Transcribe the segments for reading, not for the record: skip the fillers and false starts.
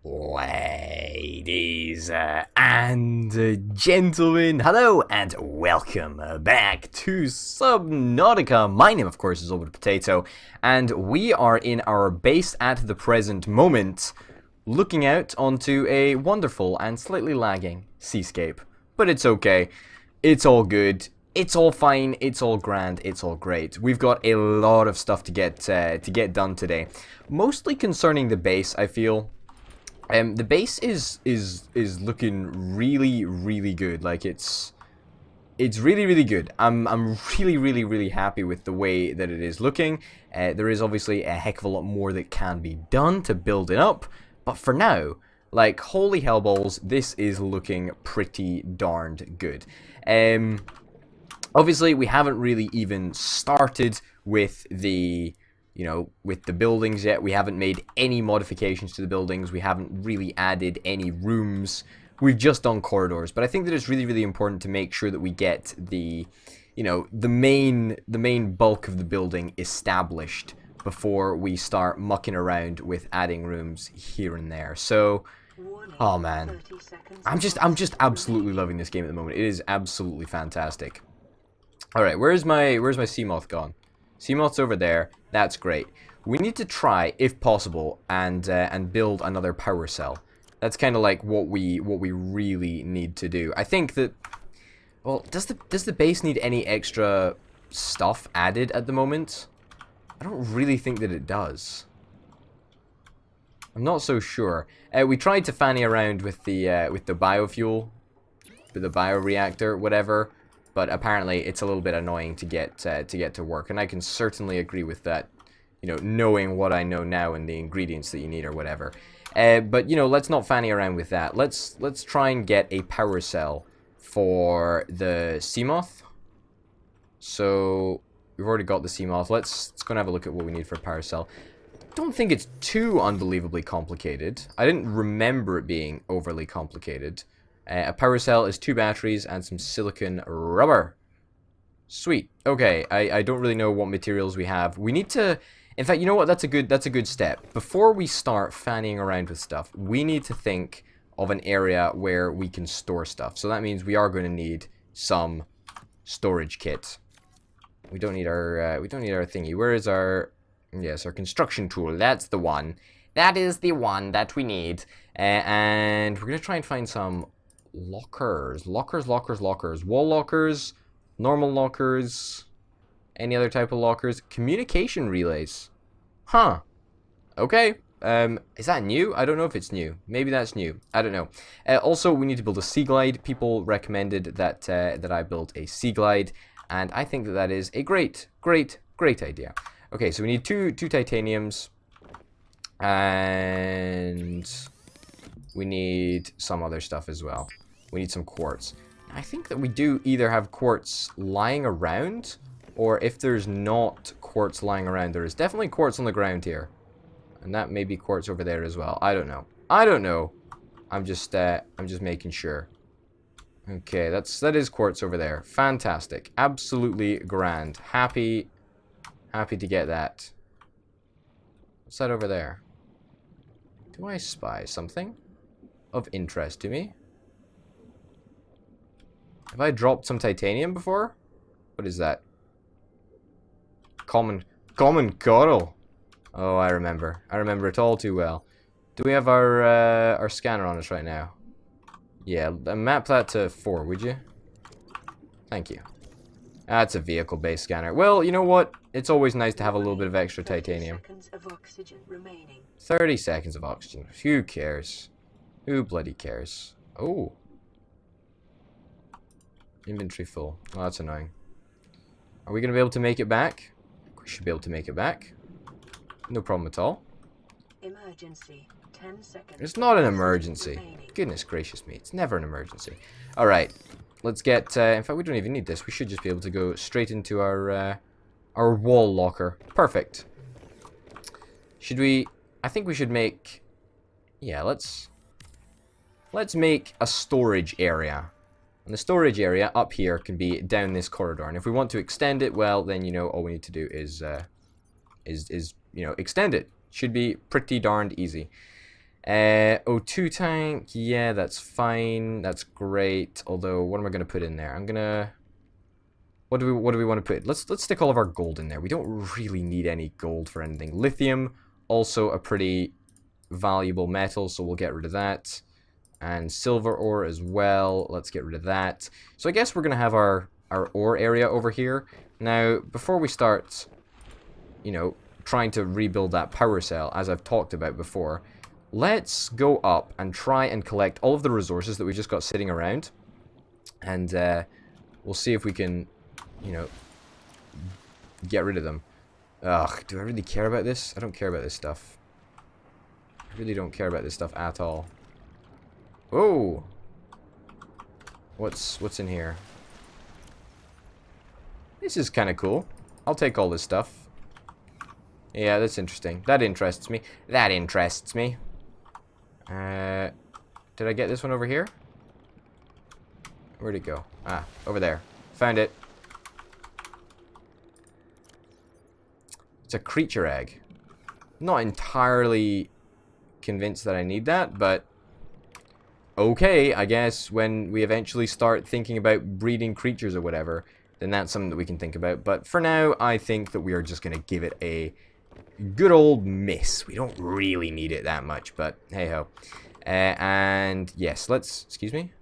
Ladies and gentlemen, hello and welcome back to Subnautica. My name, of course, is Orbital Potato, and we are in our base at the present moment, looking out onto a wonderful and slightly lagging seascape. But it's okay. It's all good. It's all fine. It's all grand. It's all great. We've got a lot of stuff to get done today, mostly concerning the base. I feel. The base is looking really good. Like it's really good. I'm really happy with the way that it is looking. There is obviously a heck of a lot more that can be done to build it up, but for now, like, holy hellballs, this is looking pretty darned good. Obviously we haven't really even started with the with the buildings yet. We haven't made any modifications to the buildings. We haven't really added any rooms. We've just done corridors. But I think that it's really important to make sure that we get the, the main bulk of the building established before we start mucking around with adding rooms here and there. So, oh man, I'm just absolutely loving this game at the moment. It is absolutely fantastic. All right, where's my sea moth gone? Sea moth's over there. That's great. We need to try, if possible, and build another power cell. That's kind of like what we really need to do. I think that, well, does the base need any extra stuff added at the moment? I don't really think that it does. I'm not so sure. We tried to fanny around with the biofuel, with the bioreactor, whatever. But apparently it's a little bit annoying to get to work, and I can certainly agree with that. Knowing what I know now and the ingredients that you need or whatever. But let's not fanny around with that. Let's try and get a power cell for the sea moth. So we've already got the sea moth. Let's go and have a look at what we need for a power cell. Don't think it's too unbelievably complicated. I didn't remember it being overly complicated. A power cell is 2 batteries and some silicon rubber. Sweet. Okay, I don't really know what materials we have. We need to... In fact, you know what? That's a good step. Before we start fannying around with stuff, we need to think of an area where we can store stuff. So that means we are going to need some storage kit. We don't need our thingy. Where is our... Yes, our construction tool. That's the one. That is the one that we need. And we're going to try and find some... lockers, wall lockers, normal lockers, any other type of lockers, communication relays. Huh. Okay. Is that new? I don't know if it's new. Maybe that's new. I don't know. Also, we need to build a SeaGlide. People recommended that that I build a SeaGlide, and I think that is a great idea. Okay, so we need two titaniums, and we need some other stuff as well. We need some quartz. I think that we do either have quartz lying around, or if there's not quartz lying around, there is definitely quartz on the ground here. And that may be quartz over there as well. I don't know. I'm just making sure. Okay, that is quartz over there. Fantastic. Absolutely grand. Happy to get that. What's that over there? Do I spy something of interest to me? Have I dropped some titanium before? What is that? Common coral. Oh, I remember. I remember it all too well. Do we have our scanner on us right now? Yeah, map that to 4, would you? Thank you. That's a vehicle-based scanner. Well, you know what? It's always nice to have a little bit of extra titanium. 30 seconds of oxygen. Who cares? Who bloody cares? Oh. Inventory full. Oh, that's annoying. Are we going to be able to make it back? We should be able to make it back. No problem at all. Emergency. 10 seconds. It's not an emergency. Goodness gracious me. It's never an emergency. Alright. Let's get... in fact, we don't even need this. We should just be able to go straight into our wall locker. Perfect. Should we... I think we should make... Yeah, let's make a storage area. And the storage area up here can be down this corridor. And if we want to extend it, well, then, all we need to do is extend it. Should be pretty darned easy. O2 tank, yeah, that's fine. That's great. Although, what am I gonna put in there? I'm gonna. What do we want to put? Let's stick all of our gold in there. We don't really need any gold for anything. Lithium, also a pretty valuable metal, so we'll get rid of that. And silver ore as well. Let's get rid of that. So I guess we're gonna have our ore area over here. Now, before we start, you know, trying to rebuild that power cell, as I've talked about before, let's go up and try and collect all of the resources that we just got sitting around. And we'll see if we can, you know, get rid of them. Ugh, do I really care about this? I don't care about this stuff. I really don't care about this stuff at all. Oh! What's in here? This is kind of cool. I'll take all this stuff. Yeah, that's interesting. That interests me. That interests me. Did I get this one over here? Where'd it go? Ah, over there. Found it. It's a creature egg. Not entirely convinced that I need that, but okay, I guess when we eventually start thinking about breeding creatures or whatever, then that's something that we can think about. But for now, I think that we are just going to give it a good old miss. We don't really need it that much, but hey-ho. And yes, let's... Excuse me?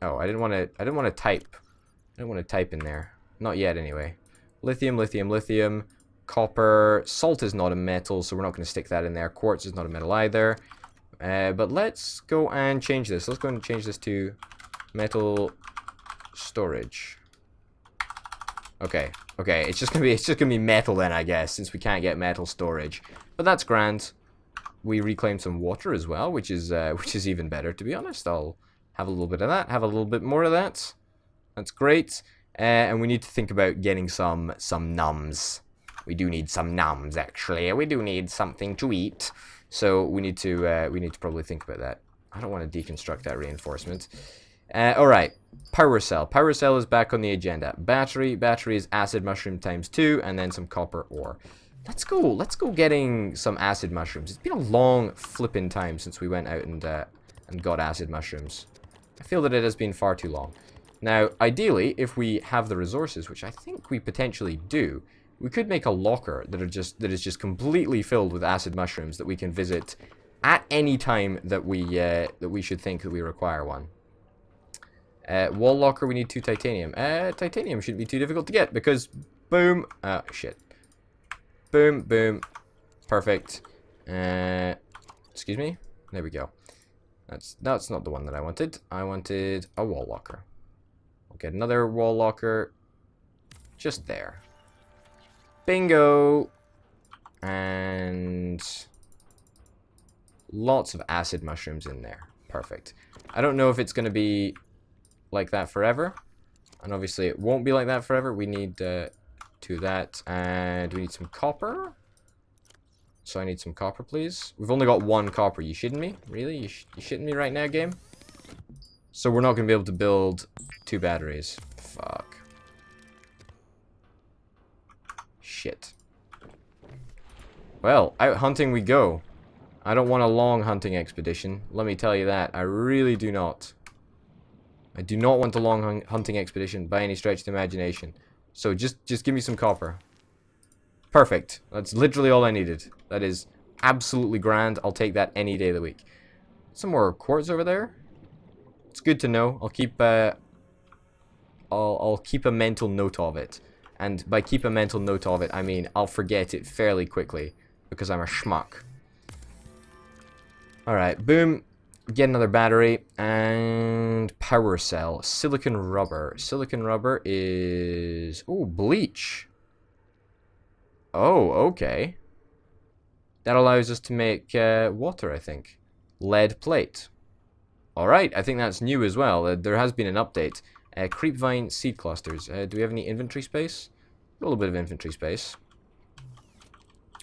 Oh, I didn't want to type. I don't want to type in there. Not yet, anyway. Lithium, lithium, lithium. Copper. Salt is not a metal, so we're not going to stick that in there. Quartz is not a metal either. But let's go and change this. Let's go and change this to metal storage. Okay. Okay, it's just gonna be metal then, I guess, since we can't get metal storage. But that's grand. We reclaimed some water as well, which is even better, to be honest. I'll have a little bit of that, have a little bit more of that. That's great. And we need to think about getting some nums. We do need some nums, actually. We do need something to eat. So we need to probably think about that. I don't want to deconstruct that reinforcement. All right, power cell. Power cell is back on the agenda. Battery is acid mushroom times 2, and then some copper ore. Let's go getting some acid mushrooms. It's been a long flipping time since we went out and got acid mushrooms. I feel that it has been far too long. Now, ideally, if we have the resources, which I think we potentially do, we could make a locker that is just completely filled with acid mushrooms that we can visit at any time that we should think that we require one. Wall locker, we need 2 titanium. Titanium shouldn't be too difficult to get because boom. Shit. Boom, boom. Perfect. Excuse me. There we go. That's not the one that I wanted. I wanted a wall locker. I'll get another wall locker just there. Bingo! And lots of acid mushrooms in there. Perfect. I don't know if it's going to be like that forever. And obviously it won't be like that forever. We need 2 of that. And we need some copper. So I need some copper, please. We've only got 1 copper. You shitting me? Really? You shitting me right now, game? So we're not going to be able to build 2 batteries. Fuck. Shit. Well, out hunting we go. I don't want a long hunting expedition. Let me tell you that. I really do not. I do not want a long hunting expedition by any stretch of the imagination. So just give me some copper. Perfect. That's literally all I needed. That is absolutely grand. I'll take that any day of the week. Some more quartz over there. It's good to know. I'll keep I'll keep a mental note of it. And by keep a mental note of it, I mean I'll forget it fairly quickly because I'm a schmuck. Alright, boom. Get another battery. And power cell. Silicon rubber. Silicon rubber is... Ooh, bleach. Oh, okay. That allows us to make water, I think. Lead plate. Alright, I think that's new as well. There has been an update. Creepvine seed clusters. Do we have any inventory space? A little bit of inventory space.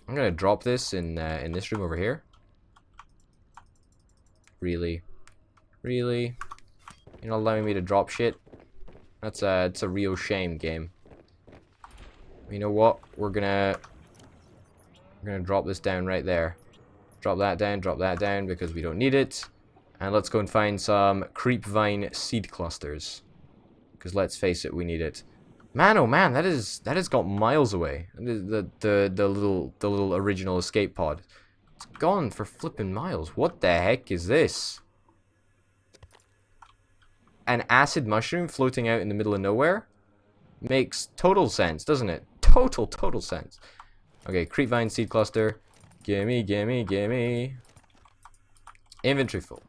I'm going to drop this in this room over here. Really? Really? You're not allowing me to drop shit? It's a real shame, game. You know what? We're gonna drop this down right there. Drop that down because we don't need it. And let's go and find some creep vine seed clusters. Because let's face it, we need it. Man, oh man, that has got miles away. The little original escape pod. It's gone for flipping miles. What the heck is this? An acid mushroom floating out in the middle of nowhere? Makes total sense, doesn't it? Total sense. Okay, creep vine seed cluster. Gimme, gimme, gimme. Inventory full.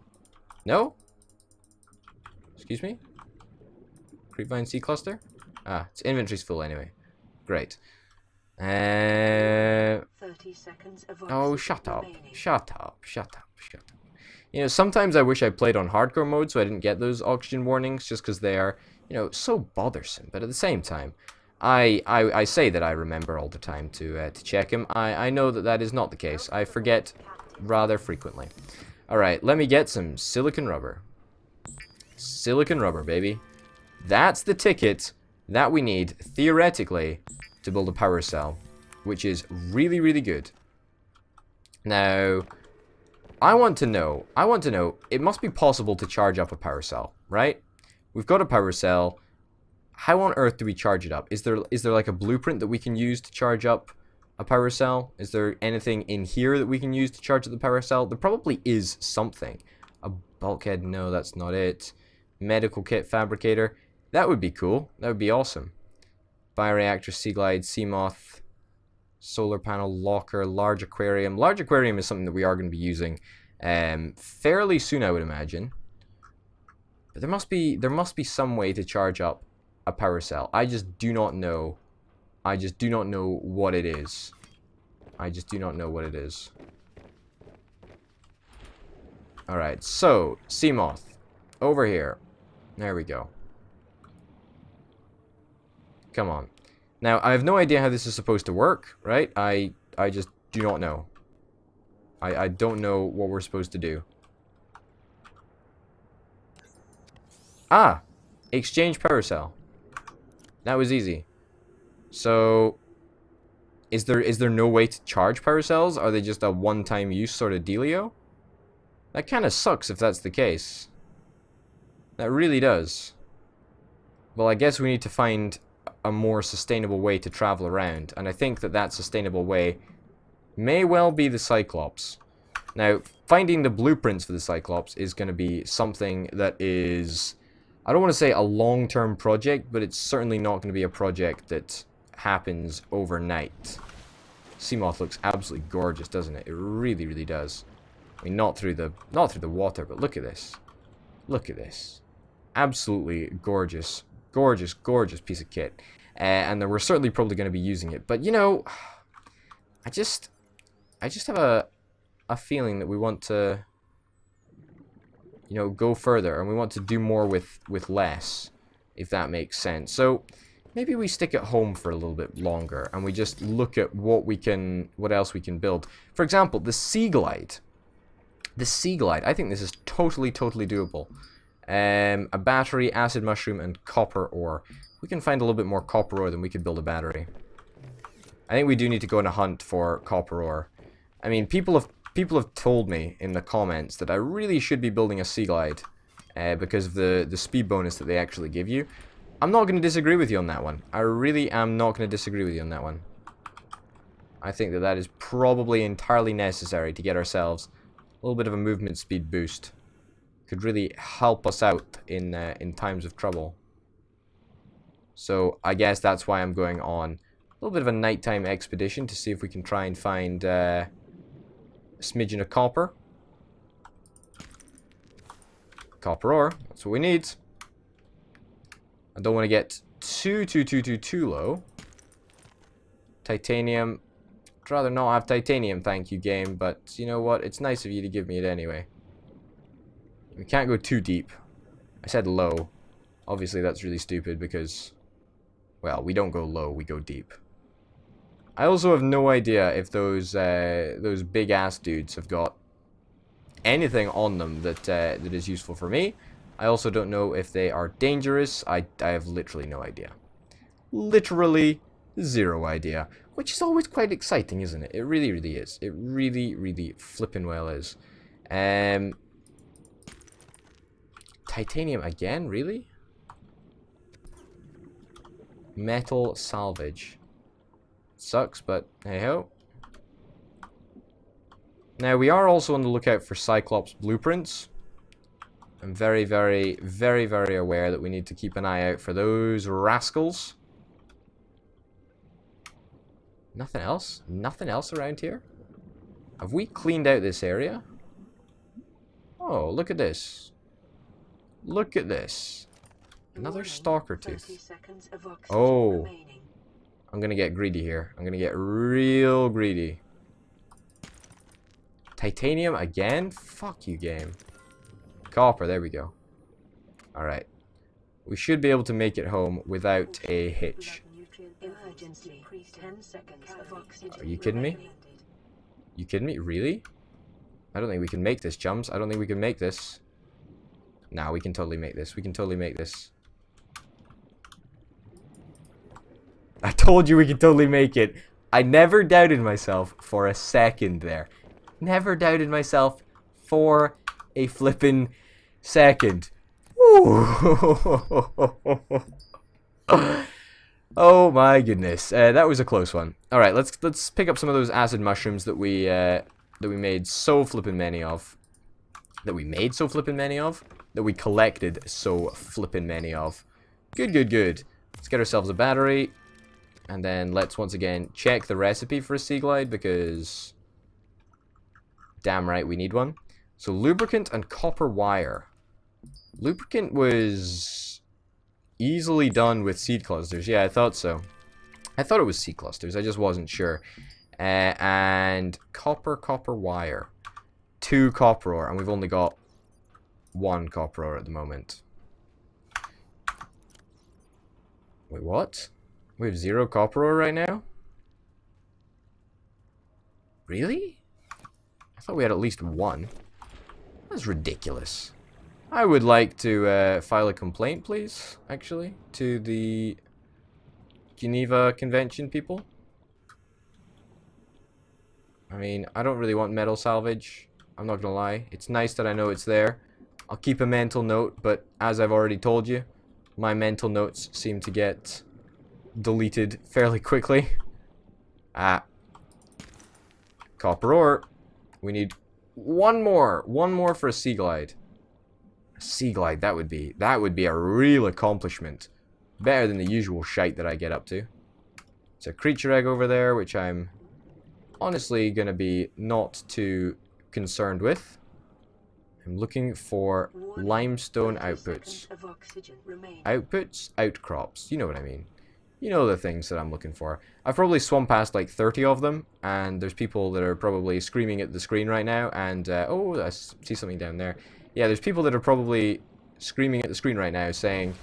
No? Excuse me? Creepvine seed cluster? Ah, its inventory's full anyway. Great. 30 seconds of Oh, shut up. remaining. Shut up. You know, sometimes I wish I played on hardcore mode so I didn't get those oxygen warnings just because they are, you know, so bothersome. But at the same time, I say that I remember all the time to check them. I know that is not the case. I forget rather frequently. Alright, let me get some silicon rubber. Silicon rubber, baby. That's the ticket that we need, theoretically, to build a power cell. Which is really, really good. Now, I want to know, it must be possible to charge up a power cell, right? We've got a power cell. How on earth do we charge it up? Is there like a blueprint that we can use to charge up a power cell? Is there anything in here that we can use to charge up the power cell? There probably is something. A bulkhead, no, that's not it. Medical kit fabricator. That would be cool. That would be awesome. Bioreactor, SeaGlide, sea moth, solar panel, locker, large aquarium. Large aquarium is something that we are going to be using fairly soon, I would imagine. But there must be some way to charge up a power cell. I just do not know. I just do not know what it is. Alright, so, sea moth. Over here. There we go. Come on. Now, I have no idea how this is supposed to work, right? I just do not know. I don't know what we're supposed to do. Ah! Exchange power cell. That was easy. So, is there no way to charge power cells? Are they just a one-time use sort of dealio? That kind of sucks if that's the case. That really does. Well, I guess we need to find a more sustainable way to travel around, and I think that sustainable way may well be the Cyclops. Now, finding the blueprints for the Cyclops is going to be something that is, I don't want to say a long-term project, but it's certainly not going to be a project that happens overnight. Seamoth looks absolutely gorgeous, doesn't it? It really, really does. I mean, not through the water, but look at this. Look at this. Absolutely gorgeous. Gorgeous piece of kit. And we're certainly probably going to be using it. But, you know, I just have a feeling that we want to, you know, go further. And we want to do more with less, if that makes sense. So, maybe we stick at home for a little bit longer. And we just look at what else we can build. For example, the SeaGlide. The SeaGlide. I think this is totally doable. A battery, acid mushroom, and copper ore. We can find a little bit more copper ore, then we could build a battery. I think we do need to go on a hunt for copper ore. I mean, people have told me in the comments that I really should be building a SeaGlide because of the speed bonus that they actually give you. I'm not going to disagree with you on that one. I really am not going to disagree with you on that one. I think that is probably entirely necessary to get ourselves a little bit of a movement speed boost. Could really help us out in times of trouble. So I guess that's why I'm going on a little bit of a nighttime expedition to see if we can try and find a smidgen of copper. Copper ore, that's what we need. I don't want to get too low. Titanium. I'd rather not have titanium, thank you, game, but you know what? It's nice of you to give me it anyway. We can't go too deep. I said low. Obviously, that's really stupid because, well, we don't go low, we go deep. I also have no idea if those big-ass dudes have got anything on them that is useful for me. I also don't know if they are dangerous. I have literally no idea. Literally Zero idea. Which is always quite exciting, isn't it? It really, really is. It really, really flippin' well is. Titanium again? Really? Metal salvage. Sucks, but hey-ho. Now, we are also on the lookout for Cyclops blueprints. I'm very, very, very, very aware that we need to keep an eye out for those rascals. Nothing else? Nothing else around here? Have we cleaned out this area? Oh, look at this. Look at this. Another stalker tooth. Oh. I'm gonna get greedy here. I'm gonna get real greedy. Titanium again? Fuck you, game. Copper, there we go. Alright. We should be able to make it home without a hitch. Are you kidding me? You kidding me? Really? I don't think we can make this, chums. I don't think we can make this. Nah, we can totally make this. We can totally make this. I told you we could totally make it. I never doubted myself for a second there. Never doubted myself for a flippin' second. Oh my goodness, that was a close one. All right, let's pick up some of those acid mushrooms that we made so flippin' many of. That we collected so flippin' many of. Good, good, good. Let's get ourselves a battery, and then let's once again check the recipe for a SeaGlide because damn right we need one. So lubricant and copper wire. Lubricant was easily done with seed clusters. Yeah, I thought so. I thought it was seed clusters. I just wasn't sure. And copper wire. 2 copper ore, and we've only got 1 copper ore at the moment. Wait, what? We have 0 copper ore right now? Really? I thought we had at least 1. That's ridiculous. I would like to file a complaint, please, actually, to the Geneva Convention people. I mean, I don't really want metal salvage. I'm not gonna lie. It's nice that I know it's there. I'll keep a mental note, but as I've already told you, my mental notes seem to get deleted fairly quickly. Ah. Copper ore. We need one more. One more for a SeaGlide. A SeaGlide, that would be a real accomplishment. Better than the usual shite that I get up to. It's a creature egg over there, which I'm honestly gonna be not too concerned with. I'm looking for limestone outputs. Outputs? Outcrops. You know what I mean. You know the things that I'm looking for. I've probably swum past like 30 of them, and there's people that are probably screaming at the screen right now, and, oh, I see something down there. Yeah, there's people that are probably screaming at the screen right now saying,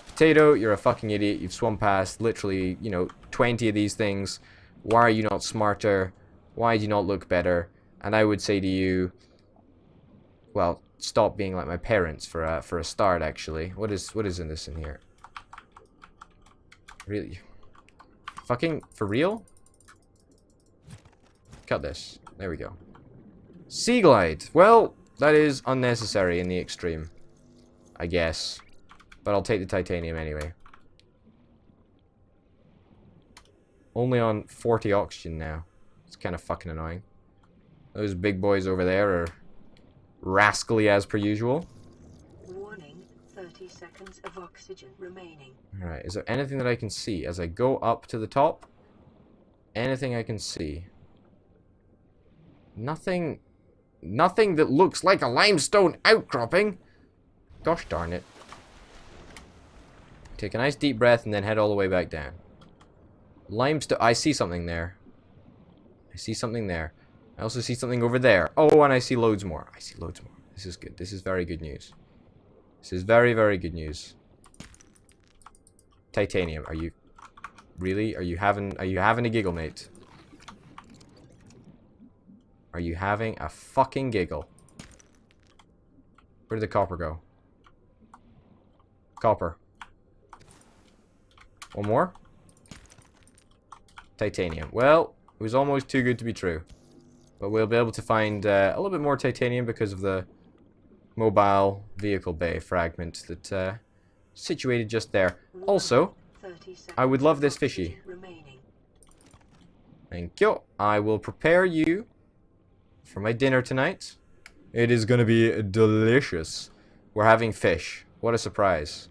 Potato, you're a fucking idiot, you've swum past literally, you know, 20 of these things. Why are you not smarter? Why do you not look better? And I would say to you, well, stop being like my parents for a start, actually. What is in this in here? Really? Fucking for real? Cut this. There we go. SeaGlide. Well, that is unnecessary in the extreme, I guess. But I'll take the titanium anyway. Only on 40 oxygen now. It's kind of fucking annoying. Those big boys over there are rascally as per usual. Warning, 30 seconds of oxygen remaining. Alright, is there anything that I can see as I go up to the top? Anything I can see? Nothing that looks like a limestone outcropping. Gosh darn it. Take a nice deep breath and then head all the way back down. Limestone. I see something there. I see something there. I also see something over there. Oh, and I see loads more. I see loads more. This is good. This is very good news. This is very, very good news. Titanium. Are you really? Are you having a giggle, mate? Are you having a fucking giggle? Where did the copper go? Copper. One more? Titanium. Well, it was almost too good to be true. But we'll be able to find a little bit more titanium because of the mobile vehicle bay fragment that situated just there. Also, I would love this fishy. Thank you. I will prepare you for my dinner tonight. It is going to be delicious. We're having fish. What a surprise.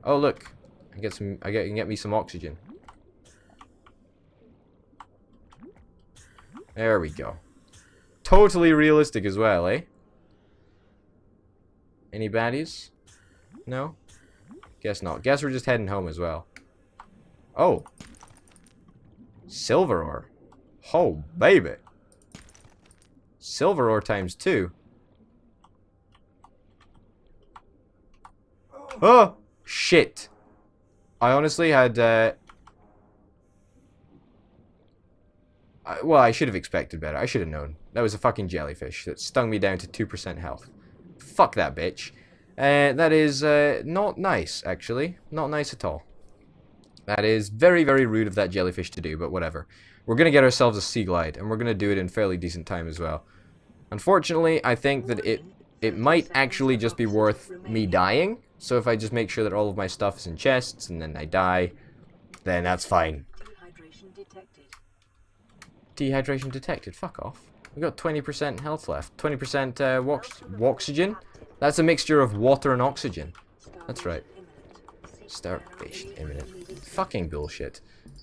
Oh, look. I can get me some oxygen. There we go. Totally realistic as well, eh? Any baddies? No? Guess not. Guess we're just heading home as well. Oh. Silver ore. Oh, baby. Silver ore times 2. Oh! Shit. I honestly had, well, I should have expected better. I should have known. That was a fucking jellyfish that stung me down to 2% health. Fuck that bitch. That is not nice, actually. Not nice at all. That is very, very rude of that jellyfish to do, but whatever. We're going to get ourselves a SeaGlide, and we're going to do it in fairly decent time as well. Unfortunately, I think that it might actually just be worth me dying. So if I just make sure that all of my stuff is in chests, and then I die, then that's fine. Dehydration detected. Fuck off. We've got 20% health left. 20% oxygen? That's a mixture of water and oxygen. That's right. Starvation imminent. Fucking bullshit.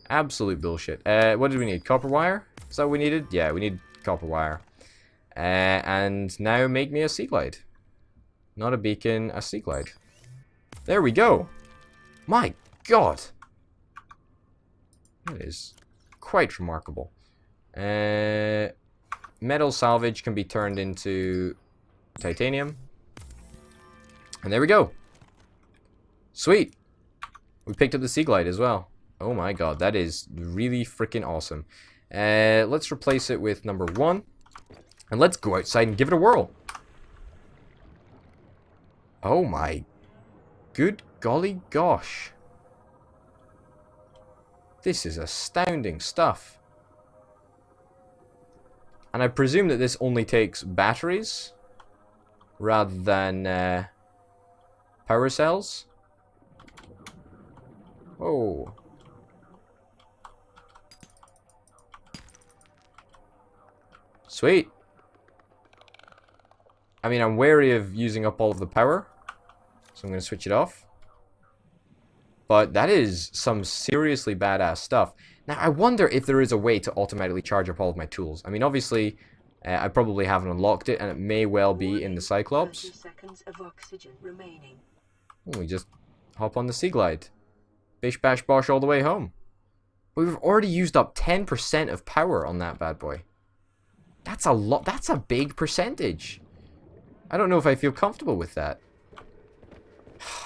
Absolute bullshit. What did we need? Copper wire? Is that what we needed? Yeah, we need copper wire. And now make me a SeaGlide. Not a beacon, a SeaGlide. There we go. My god. That is quite remarkable. Metal salvage can be turned into titanium. And there we go. Sweet. We picked up the SeaGlide as well. Oh my god, that is really freaking awesome. Let's replace it with number 1. And let's go outside and give it a whirl. Oh my good golly gosh. This is astounding stuff. And I presume that this only takes batteries rather than power cells. Oh. Sweet. I mean, I'm wary of using up all of the power, so I'm going to switch it off. But that is some seriously badass stuff. Now, I wonder if there is a way to automatically charge up all of my tools. I mean, obviously, I probably haven't unlocked it, and it may well be in the Cyclops. We just hop on the SeaGlide. Bish bash bosh all the way home. We've already used up 10% of power on that bad boy. That's a lot. That's a big percentage. I don't know if I feel comfortable with that.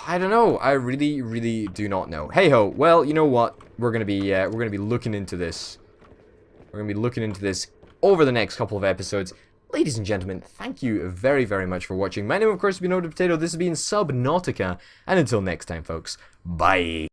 I don't know. I really, really do not know. Hey ho. Well, you know what? We're gonna be looking into this. We're gonna be looking into this over the next couple of episodes. Ladies and gentlemen, thank you very, very much for watching. My name, of course, has been Orbital Potato. This has been Subnautica, and until next time, folks. Bye.